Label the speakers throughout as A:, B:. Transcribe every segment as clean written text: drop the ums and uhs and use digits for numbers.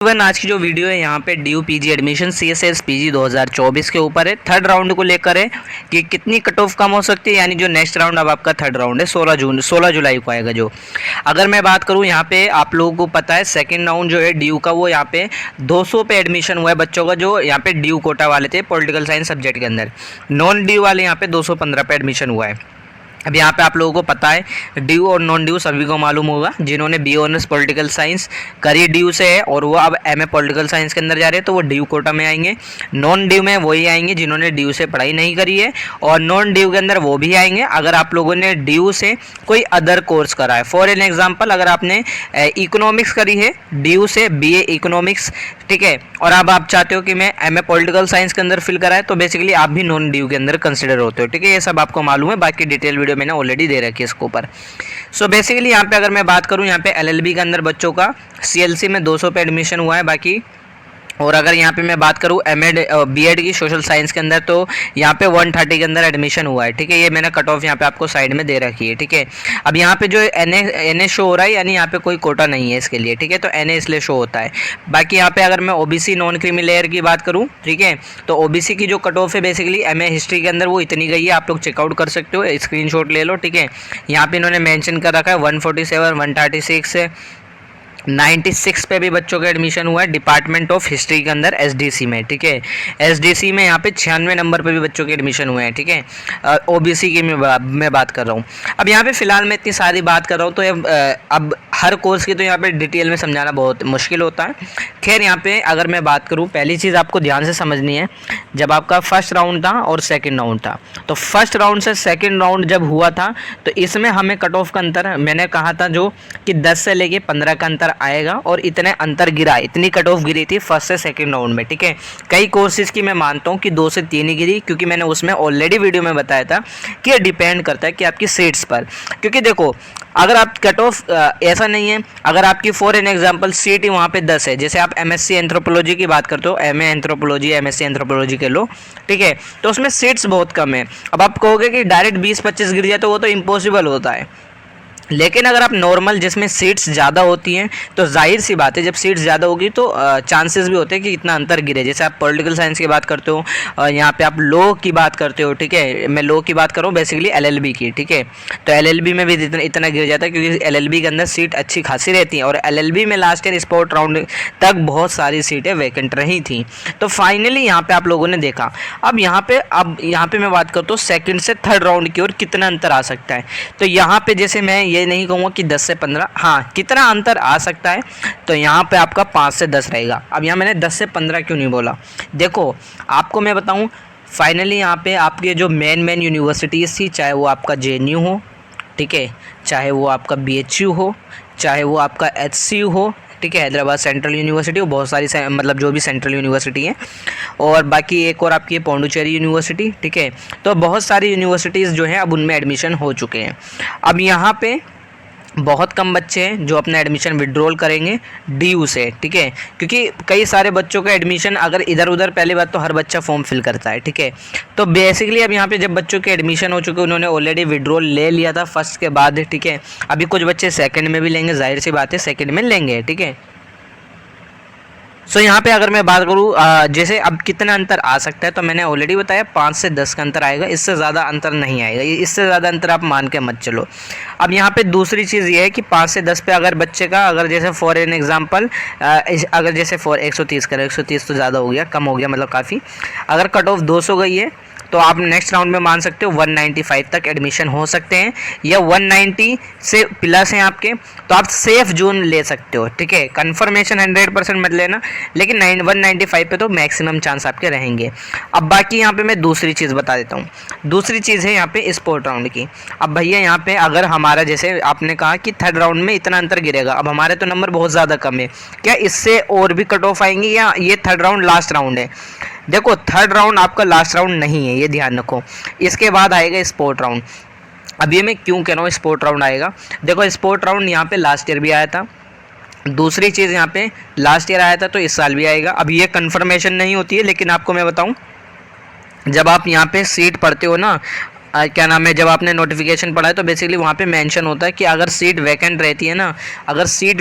A: Even आज की जो वीडियो है यहाँ पे due PG admission CSS PG 2024 के ऊपर है। थर्ड राउंड को लेकर है कि कितनी कट ऑफ कम हो सकती है, यानी जो नेक्स्ट राउंड अब आपका थर्ड राउंड है 16 जुलाई को आएगा। जो अगर मैं बात करूँ यहाँ पे आप लोगों को पता है सेकंड राउंड जो है ड्यू का वो यहाँ पे 200 पे एडमिशन हुआ है बच्चों का, जो यहाँ पे ड्यू कोटा वाले थे पॉलिटिकल साइंस सब्जेक्ट के अंदर। नॉन ड्यू वाले यहाँ पे 215 पे एडमिशन हुआ है। अब यहाँ पे आप लोगों को पता है ड्यू और नॉन ड्यू सभी को मालूम होगा, जिन्होंने बी ऑनर्स पॉलिटिकल साइंस करी ड्यू से है और वो अब MA पॉलिटिकल साइंस के अंदर जा रहे हैं तो वो ड्यू कोटा में आएंगे। नॉन ड्यू में वही आएंगे जिन्होंने ड्यू से पढ़ाई नहीं करी है, और नॉन ड्यू के अंदर वो भी आएंगे अगर आप लोगों ने ड्यू से कोई अदर कोर्स करा है। फॉर एन एग्जाम्पल, अगर आपने इकोनॉमिक्स करी है ड्यू से, BA इकोनॉमिक्स, ठीक है, और अब आप चाहते हो कि मैं MA पॉलिटिकल साइंस के अंदर फिल करा है, तो बेसिकली आप भी नॉन ड्यू के अंदर कंसिडर होते हो, ठीक है। ये सब आपको मालूम है, बाकी डिटेल वीडियो मैंने ऑलरेडी दे रखी है इसके ऊपर। सो बेसिकली यहाँ पे अगर मैं बात करूँ, यहाँ पे LLB के अंदर बच्चों का CLC में 200 पे एडमिशन हुआ है बाकी। और अगर यहाँ पे मैं बात करूँ MA BEd की सोशल साइंस के अंदर, तो यहाँ पे 130 के अंदर एडमिशन हुआ है, ठीक है। ये मैंने कट ऑफ यहाँ पे आपको साइड में दे रखी है, ठीक है। अब यहाँ पे जो NA शो हो रहा है, यानी यहाँ पे कोई कोटा नहीं है इसके लिए, ठीक है, तो NA इसलिए शो होता है। बाकी यहाँ पे अगर मैं OBC नॉन क्रीमी लेयर की बात करूँ, ठीक है, तो OBC की जो कट ऑफ है बेसिकली MA हिस्ट्री के अंदर वो इतनी गई है, आप लोग चेकआउट कर सकते हो, स्क्रीनशॉट ले लो, ठीक है। यहाँ पे इन्होंने मेंशन कर रखा है 147, 136, 96 पे भी बच्चों का एडमिशन हुआ है डिपार्टमेंट ऑफ हिस्ट्री के अंदर SDC में, ठीक है। SDC में यहाँ पे 96 नंबर पे भी बच्चों के एडमिशन हुए हैं, ठीक है। OBC की मैं बात कर रहा हूँ। अब यहाँ पे फ़िलहाल मैं इतनी सारी बात कर रहा हूँ, तो अब हर कोर्स की तो यहाँ पे डिटेल में समझाना बहुत मुश्किल होता है। खैर यहाँ पे अगर मैं बात करूँ, पहली चीज़ आपको ध्यान से समझनी है, जब आपका फर्स्ट राउंड था और सेकंड राउंड था, तो फर्स्ट राउंड से सेकंड राउंड जब हुआ था तो इसमें हमें कट ऑफ का अंतर, मैंने कहा था जो कि 10 से लेके 15 का अंतर आएगा, और इतने अंतर गिरा, इतनी कट ऑफ गिरी थी फर्स्ट से सेकंड राउंड में, ठीक है। कई कोर्सेज की मैं मानता हूँ कि 2 से 3 ही गिरी, क्योंकि मैंने उसमें ऑलरेडी वीडियो में बताया था कि ये डिपेंड करता है कि आपकी सीट्स पर। क्योंकि देखो, अगर आप कट ऑफ ऐसा नहीं है, अगर आपकी फॉर एन एग्जांपल सीट ही वहाँ पे 10 है, जैसे आप MSc एंथ्रोपोलॉजी की बात करते हो, MA एंथ्रोपोलॉजी, MSc एंथ्रोपोलॉजी के लो, ठीक है, तो उसमें सीट्स बहुत कम है। अब आप कहोगे कि डायरेक्ट 20-25 गिर जाए, तो वो तो इम्पॉसिबल होता है। लेकिन अगर आप नॉर्मल जिसमें सीट्स ज़्यादा होती हैं, तो जाहिर सी बात है जब सीट्स ज़्यादा होगी तो चांसेस भी होते हैं कि इतना अंतर गिरे। जैसे आप पॉलिटिकल साइंस की बात करते हो, यहाँ पे आप लॉ की बात करते हो, ठीक है, मैं लॉ की बात कर रहा हूँ बेसिकली LLB की, ठीक है, तो LLB में भी इतना गिर जाता है, क्योंकि LLB के अंदर सीट अच्छी खासी रहती हैं, और LLB में लास्ट ईयर स्पोर्ट राउंड तक बहुत सारी सीटें वैकेंट रही थी। तो फाइनली यहाँ पर आप लोगों ने देखा। अब यहाँ पर मैं बात करता हूँ सेकेंड से थर्ड राउंड की ओर कितना अंतर आ सकता है। तो यहाँ पर जैसे मैं ये नहीं कहूँगा कि 10 से 15, हाँ कितना अंतर आ सकता है, तो यहाँ पे आपका 5 से 10 रहेगा। अब यहाँ मैंने 10 से 15 क्यों नहीं बोला, देखो आपको मैं बताऊँ, फाइनली यहाँ पे आपके जो मेन यूनिवर्सिटीज़ थी, चाहे वो आपका JNU हो, ठीक है, चाहे वो आपका BHU हो, चाहे वो आपका HCU हो, ठीक है, हैदराबाद सेंट्रल यूनिवर्सिटी, वो बहुत सारी मतलब जो भी सेंट्रल यूनिवर्सिटी है, और बाकी एक और आपकी पौंडुचेरी यूनिवर्सिटी, ठीक है, तो बहुत सारी यूनिवर्सिटीज़ जो हैं अब उनमें एडमिशन हो चुके हैं। अब यहाँ पे बहुत कम बच्चे हैं जो अपना एडमिशन विड्रॉल करेंगे ड्यू से, ठीक है, क्योंकि कई सारे बच्चों का एडमिशन अगर इधर उधर, पहली बात तो हर बच्चा फॉर्म फिल करता है, ठीक है, तो बेसिकली अब यहाँ पे जब बच्चों के एडमिशन हो चुके, उन्होंने ऑलरेडी विड्रॉल ले लिया था फर्स्ट के बाद, ठीक है, अभी कुछ बच्चे सेकंड में भी लेंगे, जाहिर सी बात है सेकंड में लेंगे, ठीक है। सो यहाँ पे अगर मैं बात करूँ जैसे अब कितना अंतर आ सकता है, तो मैंने ऑलरेडी बताया 5 से 10 का अंतर आएगा, इससे ज़्यादा अंतर नहीं आएगा, इससे ज़्यादा अंतर आप मान के मत चलो। अब यहाँ पे दूसरी चीज़ ये है कि 5 से 10 पे अगर बच्चे का, अगर जैसे फॉर एन एग्जांपल, अगर जैसे 130 करें, 130 तो ज़्यादा हो गया, कम हो गया मतलब काफ़ी, अगर कट ऑफ 200 गई है, तो आप नेक्स्ट राउंड में मान सकते हो 195 तक एडमिशन हो सकते हैं, या 190 से प्लस हैं आपके, तो आप सेफ जोन ले सकते हो, ठीक है। कंफर्मेशन 100% मत लेना, लेकिन 195 पे तो मैक्सिमम चांस आपके रहेंगे। अब बाकी यहाँ पे मैं दूसरी चीज़ बता देता हूँ। दूसरी चीज़ है यहाँ पे स्पोर्ट राउंड की। अब भैया यहाँ पे अगर हमारा, जैसे आपने कहा कि थर्ड राउंड में इतना अंतर गिरेगा, अब हमारे तो नंबर बहुत ज़्यादा कम है, क्या इससे और भी कट ऑफ आएंगे, या ये थर्ड राउंड लास्ट राउंड है? देखो, थर्ड राउंड आपका लास्ट राउंड नहीं है, ये ध्यान रखो, इसके बाद आएगा स्पोर्ट राउंड। अब ये मैं क्यों कह रहा हूँ स्पोर्ट राउंड आएगा, देखो स्पोर्ट राउंड यहाँ पे लास्ट ईयर भी आया था, दूसरी चीज़ यहाँ पे लास्ट ईयर आया था, तो इस साल भी आएगा। अब ये कंफर्मेशन नहीं होती है, लेकिन आपको मैं बताऊँ, जब आप यहाँ पे सीट पढ़ते हो ना, क्या नाम है, जब आपने नोटिफिकेशन पढ़ा है तो बेसिकली वहाँ पे मेंशन होता है कि अगर सीट वैकेंट रहती है ना, अगर सीट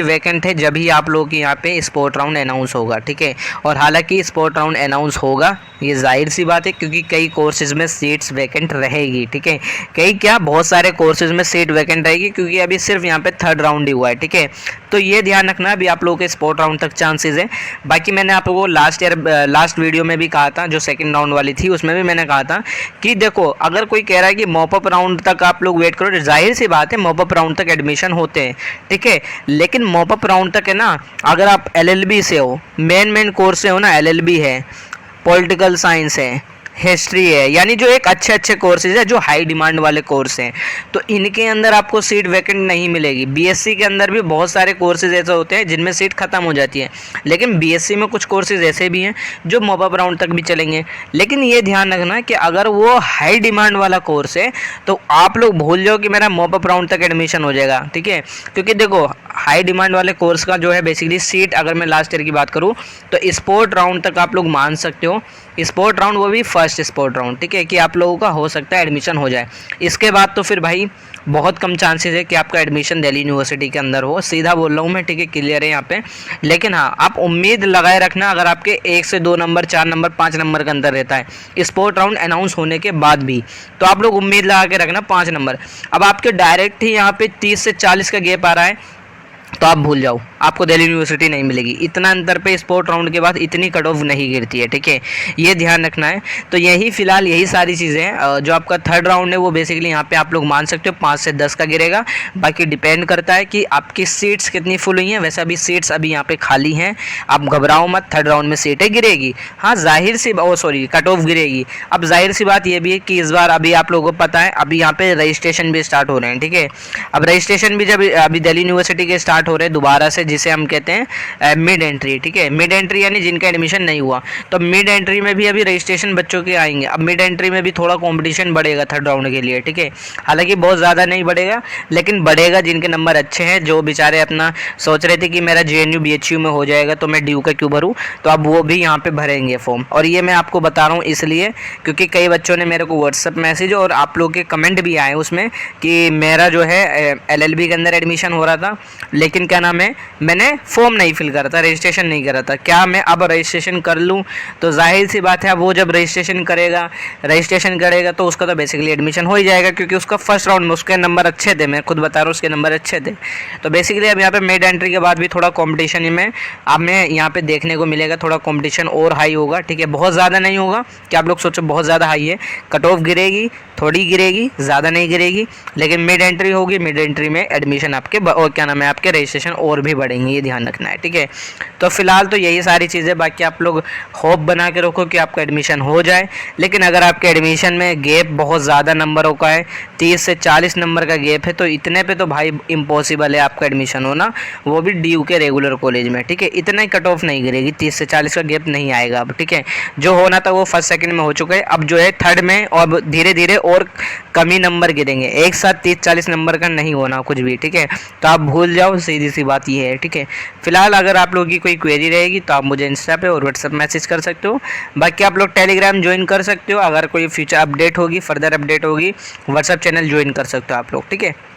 A: वैकेंट है जब ही आप लोगों की यहाँ पे स्पोर्ट राउंड अनाउंस होगा, ठीक है। और हालांकि स्पोर्ट राउंड अनाउंस होगा, ये जाहिर सी बात है, क्योंकि कई कोर्सेज में सीट्स वैकेंट रहेगी, ठीक है। कई क्या, बहुत सारे कोर्सेज में सीट वैकेंट रहेगी, क्योंकि अभी सिर्फ यहाँ पे थर्ड राउंड ही हुआ है, ठीक है। तो ये ध्यान रखना, अभी आप लोगों के स्पोर्ट राउंड तक चांसेस है। बाकी मैंने आप लोगों को लास्ट वीडियो में भी कहा था, जो सेकंड राउंड वाली थी उसमें भी मैंने कहा था कि देखो, अगर कोई कह रहा है कि मॉपअप राउंड तक आप लोग वेट करो, जाहिर सी बात है मॉपअप राउंड तक एडमिशन होते हैं, ठीक है। लेकिन मॉपअप राउंड तक है ना, अगर आप एलएलबी से हो, मेन कोर्स से हो ना, एलएलबी है, पॉलिटिकल साइंस है, हिस्ट्री है, यानी जो एक अच्छे कोर्सेज है, जो हाई डिमांड वाले कोर्स हैं, तो इनके अंदर आपको सीट वैकेंट नहीं मिलेगी। बीएससी के अंदर भी बहुत सारे कोर्सेज ऐसे होते हैं जिनमें सीट खत्म हो जाती है, लेकिन बीएससी में कुछ कोर्सेज ऐसे भी हैं जो मॉपअप राउंड तक भी चलेंगे। लेकिन ये ध्यान रखना कि अगर वो हाई डिमांड वाला कोर्स है तो आप लोग भूल जाओ कि मेरा मॉपअप राउंड तक एडमिशन हो जाएगा, ठीक है। क्योंकि देखो, हाई डिमांड वाले कोर्स का जो है बेसिकली सीट, अगर मैं लास्ट ईयर की बात करूँ तो स्पोर्ट राउंड तक आप लोग मान सकते हो, स्पोर्ट राउंड, वो भी फर्स्ट स्पोर्ट राउंड, ठीक है, कि आप लोगों का हो सकता है एडमिशन हो जाए। इसके बाद तो फिर भाई बहुत कम चांसेस है कि आपका एडमिशन दिल्ली यूनिवर्सिटी के अंदर हो, सीधा बोल रहा हूँ मैं, ठीक है, क्लियर है यहाँ पे। लेकिन हाँ, आप उम्मीद लगाए रखना, अगर आपके 1 से 2 नंबर, 4 नंबर, 5 नंबर के अंदर रहता है स्पोर्ट राउंड अनाउंस होने के बाद भी, तो आप लोग उम्मीद लगा के रखना 5 नंबर। अब आपके डायरेक्ट ही यहाँ पे 30 से 40 का गैप आ रहा है, तो आप भूल जाओ, आपको दिल्ली यूनिवर्सिटी नहीं मिलेगी। इतना अंतर पे स्पोर्ट राउंड के बाद इतनी कट ऑफ नहीं गिरती है, ठीक है, ये ध्यान रखना है। तो यही फिलहाल यही सारी चीज़ें हैं। जो आपका थर्ड राउंड है वो बेसिकली यहाँ पे आप लोग मान सकते हो 5 से 10 का गिरेगा। बाकी डिपेंड करता है कि आपकी सीट्स कितनी फुल हुई हैं। वैसे अभी सीट्स अभी यहाँ पे खाली हैं, आप घबराओ मत, थर्ड राउंड में सीटें गिरेगी, हाँ जाहिर सी कट ऑफ गिरेगी। अब जाहिर सी बात ये भी है कि इस बार अभी आप लोगों को पता है, अभी यहाँ पे रजिस्ट्रेशन भी स्टार्ट हो रहे हैं, ठीक है। अब रजिस्ट्रेशन भी जब अभी दिल्ली यूनिवर्सिटी के स्टार्ट हो रहे हैं दोबारा से, जिसे हम कहते हैं मिड एंट्री, ठीक है। मिड एंट्री यानी जिनका एडमिशन नहीं हुआ, तो मिड एंट्री में भी अभी रजिस्ट्रेशन बच्चों के आएंगे। अब मिड एंट्री में भी थोड़ा कंपटीशन बढ़ेगा थर्ड राउंड के लिए, ठीक है। हालांकि बहुत ज़्यादा नहीं बढ़ेगा, लेकिन बढ़ेगा जिनके नंबर अच्छे हैं, जो बेचारे अपना सोच रहे थे कि मेरा JNU BHU में हो जाएगा तो मैं ड्यू का क्यों भरूँ, तो अब वो भी यहाँ पे भरेंगे फॉर्म। और ये मैं आपको बता रहा हूँ इसलिए क्योंकि कई बच्चों ने मेरे को व्हाट्सअप मैसेज और आप लोग के कमेंट भी आए उसमें कि मेरा जो है LLB के अंदर एडमिशन हो रहा था, लेकिन क्या नाम है, मैंने फॉर्म नहीं फिल करा था, रजिस्ट्रेशन नहीं करा था। क्या मैं अब रजिस्ट्रेशन कर लूँ? तो जाहिर सी बात है, वो जब रजिस्ट्रेशन करेगा तो उसका तो बेसिकली एडमिशन हो ही जाएगा, क्योंकि उसका फर्स्ट राउंड में उसके नंबर अच्छे थे, मैं खुद बता रहा हूँ उसके नंबर अच्छे थे। तो बेसिकली अब यहाँ पे मिड एंट्री के बाद भी थोड़ा कॉम्पिटिशन में हमें यहाँ पे देखने को मिलेगा, थोड़ा कॉम्पिटिशन और हाई होगा, ठीक है। बहुत ज़्यादा नहीं होगा कि आप लोग सोचो बहुत ज़्यादा हाई है, कट ऑफ गिरेगी, थोड़ी गिरेगी, ज़्यादा नहीं गिरेगी, लेकिन मिड एंट्री होगी। मिड एंट्री में एडमिशन आपके और क्या नाम है, आपके रजिस्ट्रेशन और भी बढ़ेंगे, ये ध्यान रखना है, ठीक है। तो फिलहाल तो यही सारी चीज़ें, बाकी आप लोग होप बना के रखो कि आपका एडमिशन हो जाए। लेकिन अगर आपके एडमिशन में गैप बहुत ज़्यादा नंबरों का है, 30 से 40 नंबर का गैप है, तो इतने पे तो भाई इम्पॉसिबल है आपका एडमिशन होना, वो भी DU के रेगुलर कॉलेज में, ठीक है। इतना ही कट ऑफ नहीं गिरेगी, 30 से 40 का गैप नहीं आएगा अब, ठीक है। जो होना था वो फर्स्ट सेकंड में हो चुका है, अब जो है थर्ड में और धीरे धीरे और कमी नंबर गिरेंगे, एक साथ 30-40 नंबर का नहीं होना कुछ भी, ठीक है। तो आप भूल जाओ, सीधी सी बात ये है, ठीक है। फिलहाल अगर आप लोगों की कोई क्वेरी रहेगी तो आप मुझे इंस्टा पे और व्हाट्सएप मैसेज कर सकते हो। बाकी आप लोग टेलीग्राम ज्वाइन कर सकते हो, अगर कोई फ्यूचर अपडेट होगी, फर्दर अपडेट होगी, व्हाट्सएप चैनल ज्वाइन कर सकते हो आप लोग, ठीक है।